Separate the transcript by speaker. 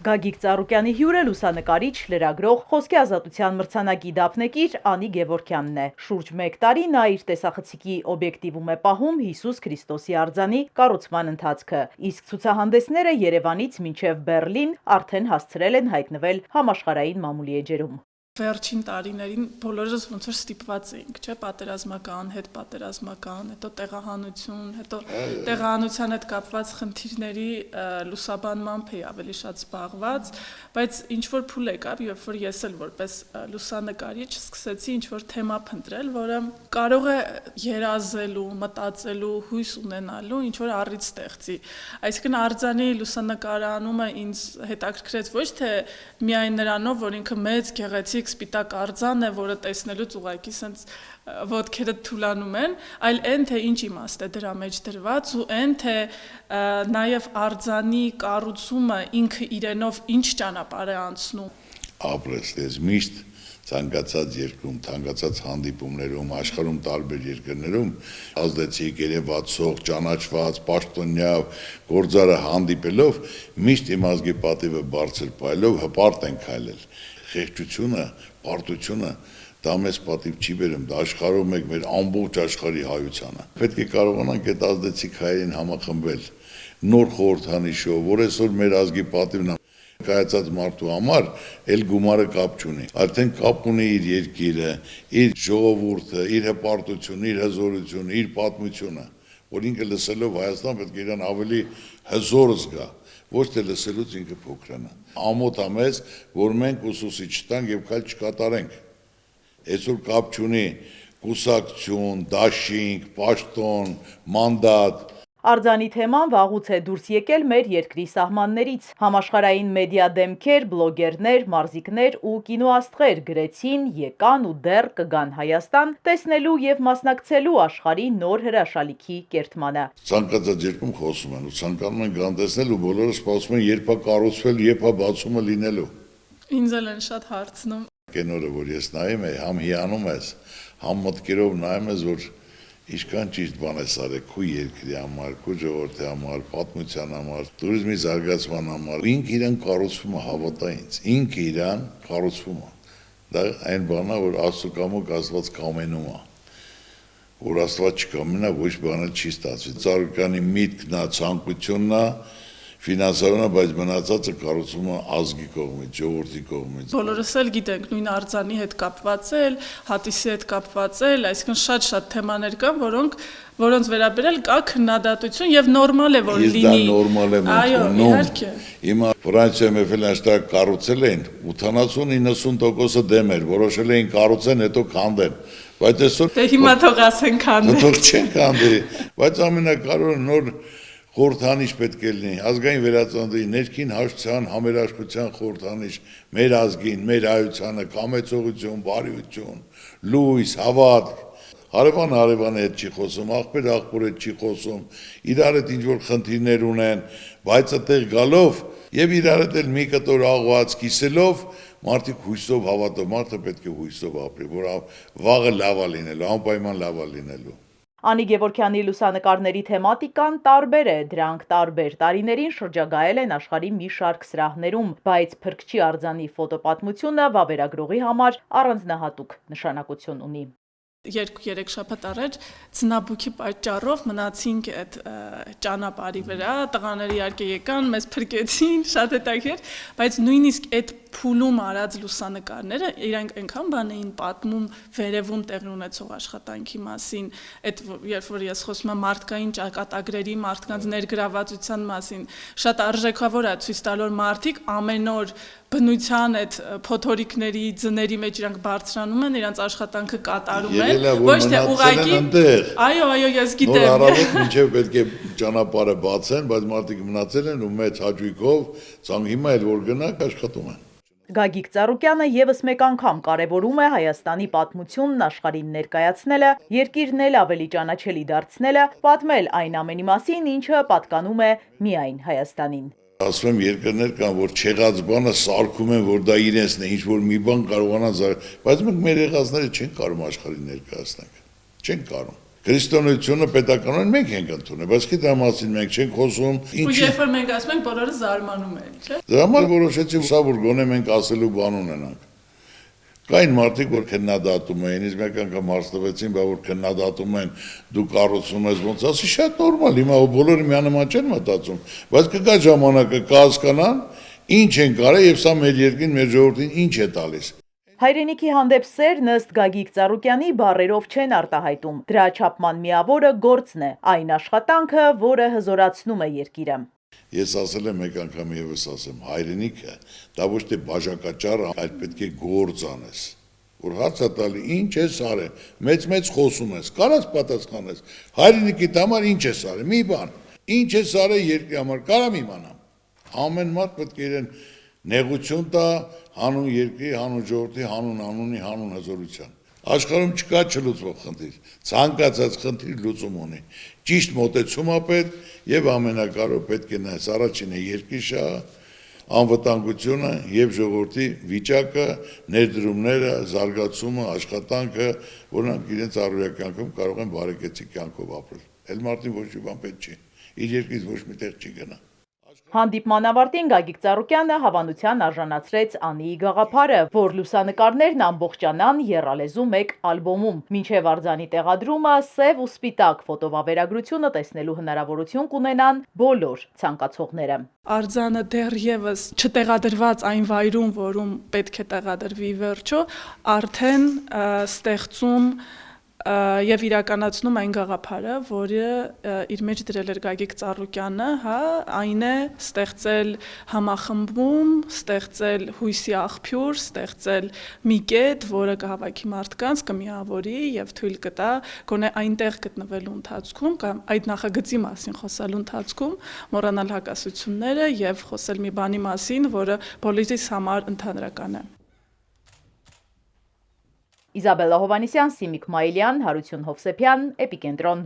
Speaker 1: Գագիկ Ծառուկյանի հյուրը լուսանկարիչ, լրագրող, խոսքի ազատության մրցանակի դափնեկիր Անի Գևորգյանն է։ Շուրջ 1 տարի նա իր տեսախցիկի օբյեկտիվում է պահում Հիսուս Քրիստոսի արձանի կառուցման ընթացքը, իսկ ցուցահանդեսները Երևանից մինչև Բեռլին արդեն հասցրել են հայտնվել համաշխարհային մամուլի էջերում։
Speaker 2: Վերջին տարիներին բոլորս ոնց որ ստիպված էինք, չէ, պատերազմական, հետպատերազմական, հետո տեղահանություն, հետո տեղահանության հետ կապված խնդիրների լուսաբանմամբ էի ավելի շատ զբաղված, բայց ինչ որ փուլ եկավ, երբ որ ես էլ որպես լուսանկարիչ սկսեցի ինչ որ թեմա փնտրել, որը կարող է երազելու, մտածելու, հույս ունենալու ինչ որ առիթ ստեղծի։ Այսինքն արձանի լուսանկարանումը ինձ հետաքրքրեց ոչ թե միայն նրանով, որ ինքը մեծ գեղեցիկ սպիտակ արձան է, որը տեսնելուց ուղղակի սենց ոտքերը թուլանում են, այլ այն թե ինչ իմաստ է դրա մեջ դրված ու այն թե նաև արձանի կառուցումը ինքը իրենով ինչ ճանապարհ է անցնում։
Speaker 3: Ապրես ես միշտ ցանկացած երկրում, ցանկացած հանդիպումներում, աշխարհում տարբեր երկրներում ազդեցի երևացող, ճանաչված, պաշտոնյա գործարը հանդիպելով միշտ իմ ազգի պատիվը բարձր պայելով հպարտ են քայլել։ Խեղճությունը, պարտությունը դա մեզ պատիվ չի բերում, դա աշխարհում եք մեր ամբողջ աշխարհի հայությանը։ Պետք է կարողանանք այդ ազդեցիկ հայերին համախմբել նոր խորհրդանիշով, որ այսօր մեր ազգի պատիվն կայացած մարդու համար էլ գումարը կապ չունի, արդեն կապ ունի իր երկիրը, իր ժողովուրդը, իր հպարտությունը, իր հզորությունը, իր պատմությունը, որ ինքը լսելով Հայաստան պետք է իրան ավելի հզոր զգա, ոչ թե լսելուց ինքը փոքրանա։ Ամոթ է մեզ, որ մենք ուսուցիչ չտանք եւ քայլ չկատարենք։ Այսօր կապ չունի կուսակցություն, դաշինք, պաշտոն, մանդատ։
Speaker 1: Արձանի թեման վաղուց է դուրս եկել մեր երկրի սահմաններից։ Համաշխարհային մեդիա դեմքեր, բլոգերներ, մարզիկներ ու կինոաստղեր գրեցին, եկան ու դեռ կգան Հայաստան տեսնելու եւ մասնակցելու աշխարհի նոր հրաշալիքի կերտմանը։
Speaker 3: Ցանկացած երկում խոսում են ու ցանկանում են գան տեսնել ու բոլորը սպասում են երբ է կառուցվել, երբ է բացումը լինելու։
Speaker 2: Ինձ էլ են շատ հարցնում։
Speaker 3: Կենորը, որ ես նայում եմ, համ հիանում ես, համ մտքերով նայում ես, որ Ինչքան ճիշտ բան է արել քո երկրի համար, քո ժողովրդի համար, պատմության համար, туриզմի զարգացման համար։ Ինքը իրան կառուցվում է, հավատա ինձ։ Ինքը իրան կառուցվում է։ Դա այն բանն է, որ Աստծո կամոք Աստված կամենում է։ Որ Աստված չկամենա, ոչ բանը չի ստացվի։ Ծառուկյանի միտքն է, ցանկությունն է, ֆինանսավորն է, բայց մնացածը կառուցվում է ազգի կողմից, ժողովրդի կողմից։
Speaker 2: Բոլորս էլ գիտենք նույն արձանի հետ կապված էլ, հատիսի հետ կապված էլ, այսինքն շատ թեմաներ կան, որոնց վերաբերել կա քննադատություն եւ նորմալ է որ լինի։
Speaker 3: Դա նորմալ է մտնում։
Speaker 2: Իհարկե։
Speaker 3: Հիմա Ֆրանսիայում եւել այնտեղ կառուցել են 80-90%-ը դեմ էր, որոշել էին կառուցեն, հետո քանդեն։ Բայց այսօր
Speaker 2: Դե հիմա թող ասեն քանդեն։
Speaker 3: Թող չեն քանդի, բայց ամենակարևորը նոր խորհրդանիշ պետք է լինի, ազգային վերածննդի, ներքին հաշտության, համերաշխության խորհրդանիշ, մեր ազգին, մեր հայությանը, կամեցողություն, բարիություն, լույս, հավատք։ Հարևանը հետ չի խոսում, աղբերը աղբոր հետ չի խոսում, իրար հետ ինչ-որ խնդիրներ ունեն, բայց այդտեղ գալով եւ իրար հետ էլ մի կտոր աղված կիսելով, մարդիկ հույսով հավատով, մարդը պետք է հույսով ապրի, որ վաղը լավ է լինելու, անպայման լավ է լինելու։
Speaker 1: Անի Գևորգյանի լուսանկարների թեմատիկան տարբեր է, դրանք տարբեր տարիներին շրջագայել են աշխարհի մի շարք սրահներում, բայց Փրկչի արձանի ֆոտոպատմությունը վավերագրողի համար առանձնահատուկ նշանակություն ունի։
Speaker 2: 2-3 շաբաթ առաջ ցնաբուքի պատճառով մնացինք այդ ճանապարհի վրա, տղաները իհարկե եկան, մեզ փրկեցին, շատ հետաքրքիր, բայց նույնիսկ այդ փուլում արած լուսանկարները իրանք այնքան բան էին պատմում վերևում տեղի ունեցող աշխատանքի մասին, այդ երբ որ ես խոսում եմ մարդկային ճակատագրերի, մարդկանց ներգրավվածության մասին, շատ արժեքավոր է ցույց տալ, որ մարդիկ ամեն օր բնության այդ փոթորիկների ձների մեջ իրանք բարձրանում են, իրանք աշխատանքը կատարում են, ոչ թե ուղղակի այո, ես գիտեմ։
Speaker 3: Նոր առավոտ մինչև պետք է ճանապարհը բացեն, բայց մարդիկ մնացել են ու մեծ հաճույքով, ցանկանում հիմա էլ որ գնանք աշխատում են։
Speaker 1: Գագիկ Ծառուկյանը եւս մեկ անգամ կարևորում է Հայաստանի պատմությունն աշխարհին ներկայացնելը, երկիրն էլ ավելի ճանաչելի դարձնելը, պատմել այն ամենի մասին, ինչը պատկանում է միայն Հայաստանին։
Speaker 3: Ասում եմ երկրներ կան, որ չեղած բանը սարքում են, որ դա իրենցն է, ինչ որ մի բան կարողանան, բայց մենք մեր եղածները չենք կարող աշխարհին ներկայացնել։ Չենք կարող։ Քրիստոնեությունը պետականորեն մենք ենք ընդունել, բայց գիտի դա մասին մենք չենք խոսում։
Speaker 2: Ու երբ որ մենք ասում ենք, բոլորը զարմանում են, չէ՞։
Speaker 3: Դրա համար որոշեցի, որ գոնե մենք ասելու բան ունենանք։ Կային մարդիկ, որ քննադատում էին, իսկ մեկ անգամ հարցնվեցին, բա որ քննադատում են, դու կառուցում ես ոնց, ասի շատ նորմալ, հիմա բոլորը միանման չեն մտածում, բայց կգա ժամանակը կհասկանան, ինչ են կարել եւ սա մեր երկրին, մեր ժողովրդին ինչ է տալիս։
Speaker 1: Հայրենիքի հանդեպ սերն ըստ Գագիկ Ծառուկյանի բառերով չեն արտահայտում։ Դրա չափման միավորը գործն է, այն աշխատանքը, որը հզորացնում է երկիրը։
Speaker 3: Ես ասել եմ մեկ անգամ եւս ասեմ, հայրենիքը դա ոչ թե բաժակաճառ, այլ պետք է գործ անես։ Որ հարցը տալի ինչ ես արել, մեծ խոսում ես, կարաս պատասխանես, հայրենիքիդ համար ինչ ես արել, մի բան, ինչ ես արել երկրի համար, կարամ իմանամ։ Ամեն մարդ պետք է իրեն նեղություն տա հանուն երկրի, հանուն ժողովրդի, հանուն անունի, հանուն հզորության։ Աշխարհում չկա չլուծվող խնդիր, ցանկացած խնդիր լուծում ունի։ Ճիշտ մոտեցում է պետք եւ ամենակարևորը պետք է նայես առաջինը երկրի շահը, անվտանգությունը եւ ժողովրդի վիճակը, ներդրումները, զարգացումը, աշխատանքը, որոնք իրենց առօրյա կյանքում կարող են բարեկեցիկ կյանքով ապրել։ Էլ մարդին ոչ մի բան պետք չի։ Իր երկրից ոչ մի տեղ չի գնա։
Speaker 1: Հանդիպման ավարտին Գագիկ Ծառուկյանը հավանության արժանացրեց Անիի գաղափարը, որ լուսանկարներն ամբողջանան եռալեզու մեկ ալբոմում։ Մինչև արձանի տեղադրումը սև ու սպիտակ ֆոտովավերագրությունը տեսնելու հնարավորություն կունենան բոլոր ցանկացողները։
Speaker 2: Արձանը դեռևս չտեղադրված այն վայրում, որում պետք է տեղադրվի վերջո, արդեն ստեղծում եւ իրականացնում այն գաղափարը, որը իր մեջ դրել էր Գագիկ Ծառուկյանը, հա, այն է ստեղծել համախմբում, ստեղծել հույսի աղբյուր, ստեղծել մի կետ, որը կհավաքի մարդկանց, կմիավորի եւ թույլ կտա գոնե այնտեղ գտնվելու ընթացքում կամ այդ նախագծի մասին խոսալու ընթացքում մոռանալ հակասությունները եւ խոսել մի բանի մասին, որը բոլորիս համար ընդհանրական է։
Speaker 1: Իզաբելլա Հովանեսյան, Սիմիկ Մայիլյան, Հարություն Հովսեփյան, Էպիկենտրոն։